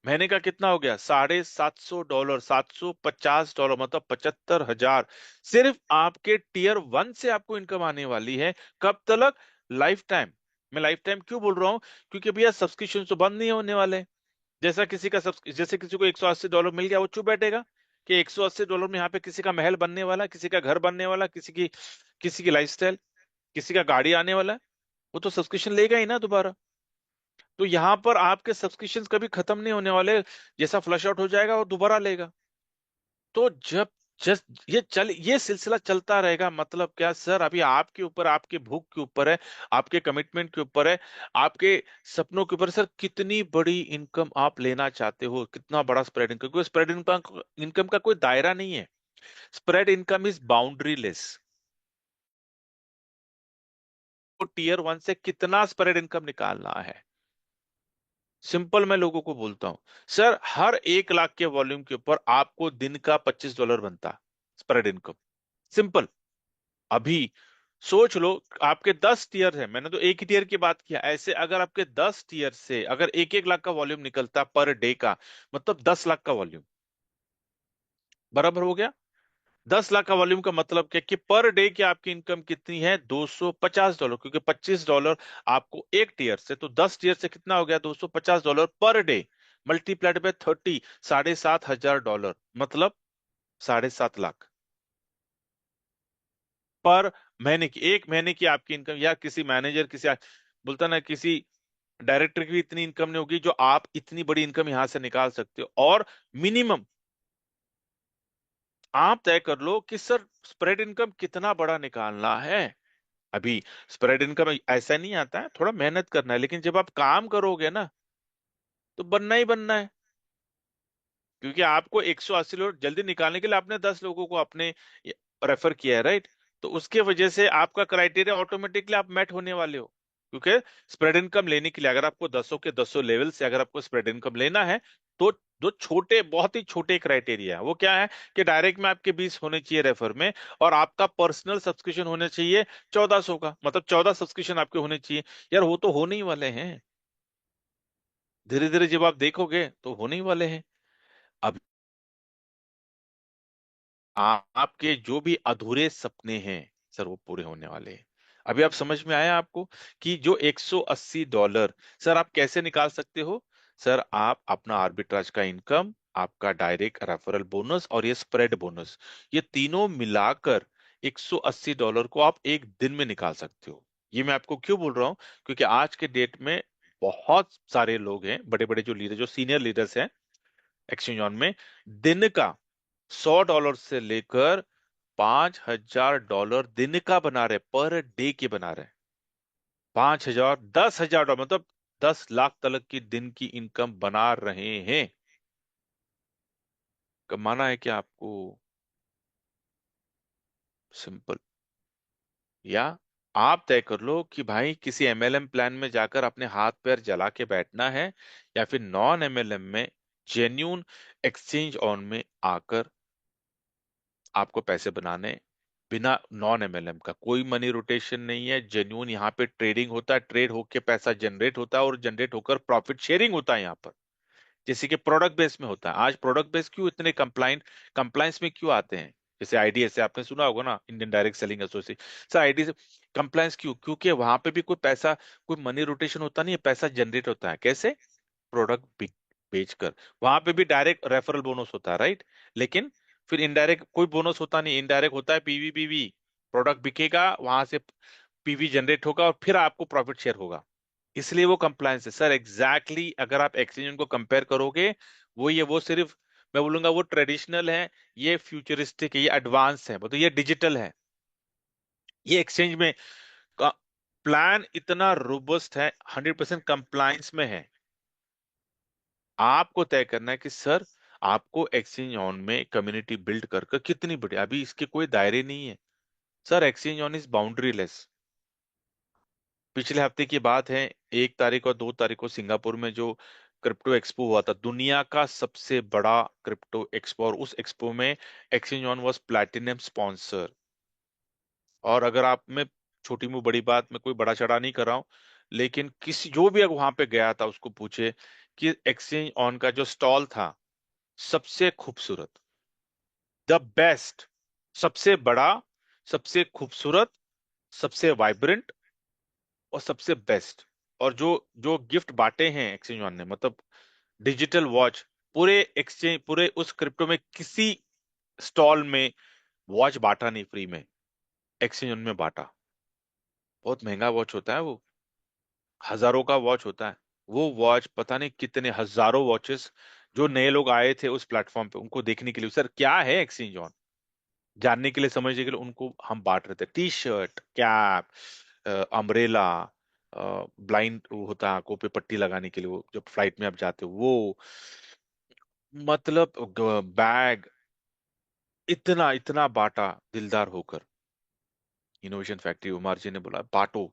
महीने का कितना हो गया? $750। $750 मतलब 75,000 सिर्फ आपके टीयर वन से आपको इनकम आने वाली है। कब तक? Life time. मैं लाइफ टाइम क्यों बोल रहा हूँ? क्योंकि भैया सब्सक्रिप्शन तो बंद नहीं होने वाले। जैसे किसी को $180 मिल गया, वो चुप बैठेगा कि $180 में यहाँ पे किसी का महल बनने वाला, किसी का घर बनने वाला, किसी की लाइफस्टाइल, किसी का गाड़ी आने वाला है। वो तो सब्सक्रिप्शन लेगा ही ना दोबारा। तो यहाँ पर आपके सब्सक्रिप्शन कभी खत्म नहीं होने वाले। जैसा फ्लश आउट हो जाएगा वो दोबारा लेगा। तो जब जस्ट ये सिलसिला चलता रहेगा। मतलब क्या सर? अभी आपके ऊपर, आपके भूख के ऊपर है, आपके कमिटमेंट के ऊपर है, आपके सपनों के ऊपर। सर कितनी बड़ी इनकम आप लेना चाहते हो, कितना बड़ा स्प्रेड इनकम? क्योंकि स्प्रेड इनकम इनकम का कोई दायरा नहीं है। Spread income is boundary less. तो टीयर वन से कितना स्प्रेड इनकम निकालना है? सिंपल मैं लोगों को बोलता हूं, सर हर 1 लाख के वॉल्यूम के ऊपर आपको दिन का $25 बनता स्प्रेड इनकम। सिंपल। अभी सोच लो, आपके 10 टीयर है, मैंने तो एक ही टीयर की बात किया। ऐसे अगर आपके 10 टीयर से अगर 1-1 लाख का वॉल्यूम निकलता पर डे का, मतलब 10 लाख का वॉल्यूम बराबर हो गया। 10 लाख का वॉल्यूम का मतलब क्या कि पर डे की आपकी इनकम कितनी है? $250, क्योंकि $25 आपको एक टीयर से, तो 10 टीयर से कितना हो गया? $250 पर डे, मल्टीप्लाइड बाय 30, $7,500 मतलब 7.5 लाख पर महीने की। एक महीने की आपकी इनकम, या किसी मैनेजर, बोलता ना, किसी डायरेक्टर की भी इतनी इनकम नहीं होगी जो आप इतनी बड़ी इनकम यहां से निकाल सकते हो। और मिनिमम आप तय कर लो कि सर स्प्रेड इनकम कितना बड़ा निकालना है। अभी स्प्रेड इनकम ऐसा नहीं आता है, थोड़ा मेहनत करना है, लेकिन जब आप काम करोगे ना, तो बनना ही बनना है। क्योंकि आपको 180 लोग जल्दी निकालने के लिए आपने 10 लोगों को अपने रेफर किया है, राइट? तो उसके वजह से आपका क्राइटेरिया ऑटोमेटिकली आप मेट होने वाले हो। क्योंकि स्प्रेड इनकम लेने के लिए, अगर आपको 10 के 10 लेवल से अगर आपको स्प्रेड इनकम लेना है, तो दो छोटे, बहुत ही छोटे क्राइटेरिया है। वो क्या है? कि डायरेक्ट में आपके 20 होने चाहिए रेफर में, और आपका पर्सनल सब्सक्रिप्शन होने चाहिए 1400 का, मतलब 14 सब्सक्रिप्शन आपके होने चाहिए। यार वो तो होने ही वाले हैं, धीरे धीरे जब आप देखोगे तो होने ही वाले हैं। अब आपके जो भी अधूरे सपने हैं सर, वो पूरे होने वाले हैं। अभी आप समझ में आया आपको कि जो $180 सर आप कैसे निकाल सकते हो? सर आप अपना आर्बिट्राज का इनकम, आपका डायरेक्ट रेफरल बोनस और ये स्प्रेड बोनस, ये तीनों मिलाकर $180 को आप एक दिन में निकाल सकते हो। ये मैं आपको क्यों बोल रहा हूँ? क्योंकि आज के डेट में बहुत सारे लोग हैं, बड़े बड़े जो लीडर, जो सीनियर लीडर्स हैं एक्सचेंज ऑन में, दिन का $100 से लेकर $5,000 दिन का बना रहे, पर डे के बना रहे। 5,000, $10,000 मतलब 10 लाख तक की दिन की इनकम बना रहे हैं। कमाना है क्या आपको? सिंपल। या आप तय कर लो कि भाई किसी एमएलएम प्लान में जाकर अपने हाथ पैर जला के बैठना है, या फिर नॉन एमएलएम में जेन्यून एक्सचेंज ऑन में आकर आपको पैसे बनाने बिना नॉन एमएलएम का कोई मनी रोटेशन नहीं है, जेन्युइन यहाँ पे ट्रेडिंग होता है, ट्रेड होके पैसा जनरेट होता है और जनरेट होकर प्रॉफिट शेयरिंग होता है यहाँ पर, जैसे कि प्रोडक्ट बेस में होता है। आज प्रोडक्ट बेस क्यों इतने कंप्लाइंस में क्यों आते हैं? जैसे आईडी से आपने सुना होगा ना, Indian direct selling association. Sir ID से कंप्लाइंस क्यों? क्योंकि वहां पे भी कोई पैसा, कोई मनी रोटेशन होता नहीं है, पैसा जनरेट होता है कैसे? प्रोडक्ट बेचकर। वहां पे भी डायरेक्ट रेफरल बोनस होता है, राइट? लेकिन फिर इनडायरेक्ट कोई बोनस होता नहीं, इनडायरेक्ट होता है पीवी। प्रोडक्ट बिकेगा, वहां से पीवी जनरेट होगा और फिर आपको प्रॉफिट शेयर होगा। इसलिए वो कंप्लायंस है सर, एग्जैक्टली exactly। अगर आप एक्सचेंज को कंपेयर करोगे, वो ये वो सिर्फ, मैं बोलूंगा वो ट्रेडिशनल है, ये फ्यूचरिस्टिक है, ये एडवांस है, मतलब ये डिजिटल है। ये एक्सचेंज में का प्लान इतना रोबस्ट है, 100% कंप्लायंस में है। आपको तय करना है कि सर आपको एक्सचेंज ऑन में कम्युनिटी बिल्ड कर कर कितनी बड़ी, अभी इसके कोई दायरे नहीं है sir. Exchange on is boundary less. पिछले हफ्ते की बात है, 1 तारीख और 2 तारीख को सिंगापुर में जो क्रिप्टो एक्सपो हुआ था, दुनिया का सबसे बड़ा क्रिप्टो एक्सपो, और उस एक्सपो में exchange on was platinum sponsor. और अगर आप में, छोटी मुंह बड़ी बात, मैं कोई बड़ा चढ़ा नहीं कर रहा हूं, लेकिन किसी जो भी वहां पे गया था उसको पूछे कि एक्सचेंज ऑन का जो स्टॉल था, सबसे खूबसूरत, द बेस्ट, सबसे बड़ा, सबसे खूबसूरत, सबसे वाइब्रेंट और सबसे बेस्ट। और जो जो गिफ्ट बांटे हैं एक्सचेंज वन ने, मतलब डिजिटल वॉच, पूरे एक्सचेंज, पूरे उस क्रिप्टो में किसी स्टॉल में वॉच बांटा नहीं फ्री में, एक्सचेंज वन में बांटा। बहुत महंगा वॉच होता है वो, हजारों का वॉच होता है। वो वॉच पता नहीं कितने हजारों वॉचेस, जो नए लोग आए थे उस प्लेटफॉर्म पे उनको देखने के लिए, सर क्या है एक्सचेंज ऑन, जानने के लिए, समझने के लिए उनको हम बांट रहे थे। T shirt, cap, umbrella, blind होता है आंखों पे पट्टी लगाने के लिए, वो जब फ्लाइट में आप जाते हो वो, मतलब बैग, इतना इतना बांटा दिलदार होकर। इनोवेशन फैक्ट्री उमर जी ने बोला बांटो,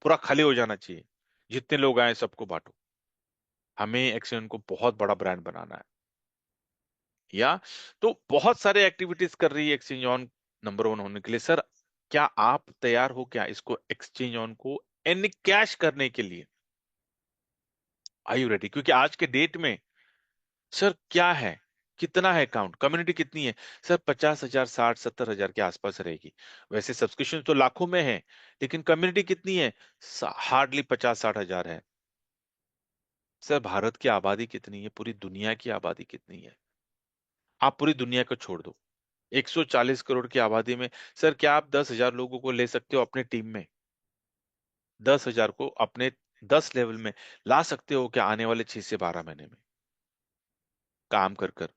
पूरा खाली हो जाना चाहिए, जितने लोग आए सबको बांटो, हमें एक्शन को बहुत बड़ा ब्रांड बनाना है। या तो बहुत सारे एक्टिविटीज कर रही है एक्सचेंज ऑन नंबर वन होने के लिए। सर क्या आप तैयार हो क्या इसको, एक्सचेंज ऑन को एन कैश करने के लिए? आई यू रेडी? क्योंकि आज के डेट में सर क्या है, कितना है काउंट, कम्युनिटी कितनी है? सर 50,000, 60-70 हजार के आसपास रहेगी। वैसे सब्सक्रिप्शन तो लाखों में है, लेकिन कम्युनिटी कितनी है? हार्डली 50-60 हजार है। सर भारत की आबादी कितनी है, पूरी दुनिया की आबादी कितनी है? आप पूरी दुनिया को छोड़ दो, 140 करोड़ की आबादी में, सर क्या आप 10,000 लोगों को ले सकते हो अपने टीम में? 10,000 को अपने 10 लेवल में ला सकते हो क्या आने वाले 6 से 12 महीने में, काम कर कर?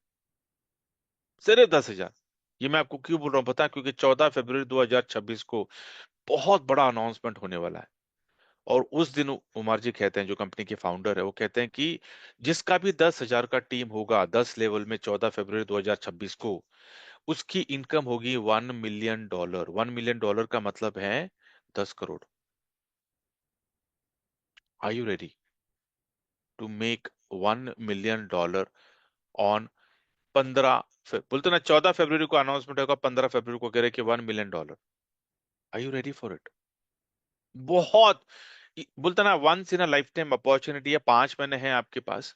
सिर्फ 10,000। ये मैं आपको क्यों बोल रहा हूँ पता है? क्योंकि 14 फरवरी 2026 को बहुत बड़ा अनाउंसमेंट होने वाला है। और उस दिन उमर जी कहते हैं, जो कंपनी के फाउंडर है, वो कहते हैं कि जिसका भी 10,000 का टीम होगा 10 लेवल में 14 फरवरी 2026 को, उसकी इनकम होगी $1 मिलियन। $1 मिलियन का मतलब है 10 crore. Are you ready to make $1 million on 15, बोलते ना 14 फरवरी को अनाउंसमेंट होगा, 15 फरवरी को कह रहे कि $1 मिलियन। Are you ready for it? बहुत, बोलते ना once in a lifetime opportunity है, 5 महीने हैं आपके पास।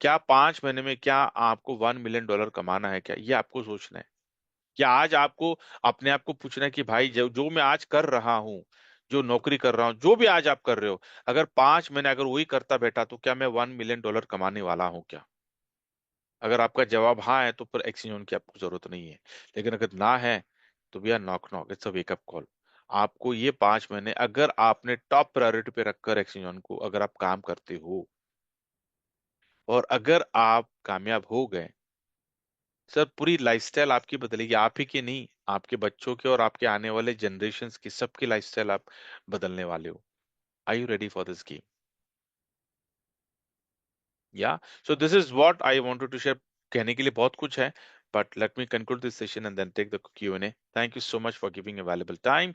क्या 5 महीने में क्या आपको $1 मिलियन कमाना है क्या, ये आपको सोचना है। क्या आज आपको अपने आप को पूछना है कि भाई जो जो मैं आज कर रहा हूँ, जो नौकरी कर रहा हूँ, जो भी आज आप कर रहे हो, अगर 5 महीने अगर वही करता बैठा तो क्या मैं $1 मिलियन कमाने वाला हूँ क्या? अगर आपका जवाब हाँ है तो फिर एक्सचेंज होने की आपको जरूरत नहीं है। लेकिन अगर ना है तो भैया knock knock, it's a wake up call. आपको ये 5 महीने अगर आपने टॉप प्रायोरिटी पे रखकर एक्सचेंज ऑन को अगर आप काम करते हो, और अगर आप कामयाब हो गए, सर पूरी लाइफस्टाइल आपकी बदलेगी, आप ही की नहीं, आपके बच्चों के और आपके आने वाले जनरेशन्स की, सबकी लाइफस्टाइल आप बदलने वाले हो। Are you ready for this game? Yeah so this is what I wanted to share. कहने के लिए बहुत कुछ है, but let me conclude this session and then take the Q&A। Thank you so much for giving a valuable time.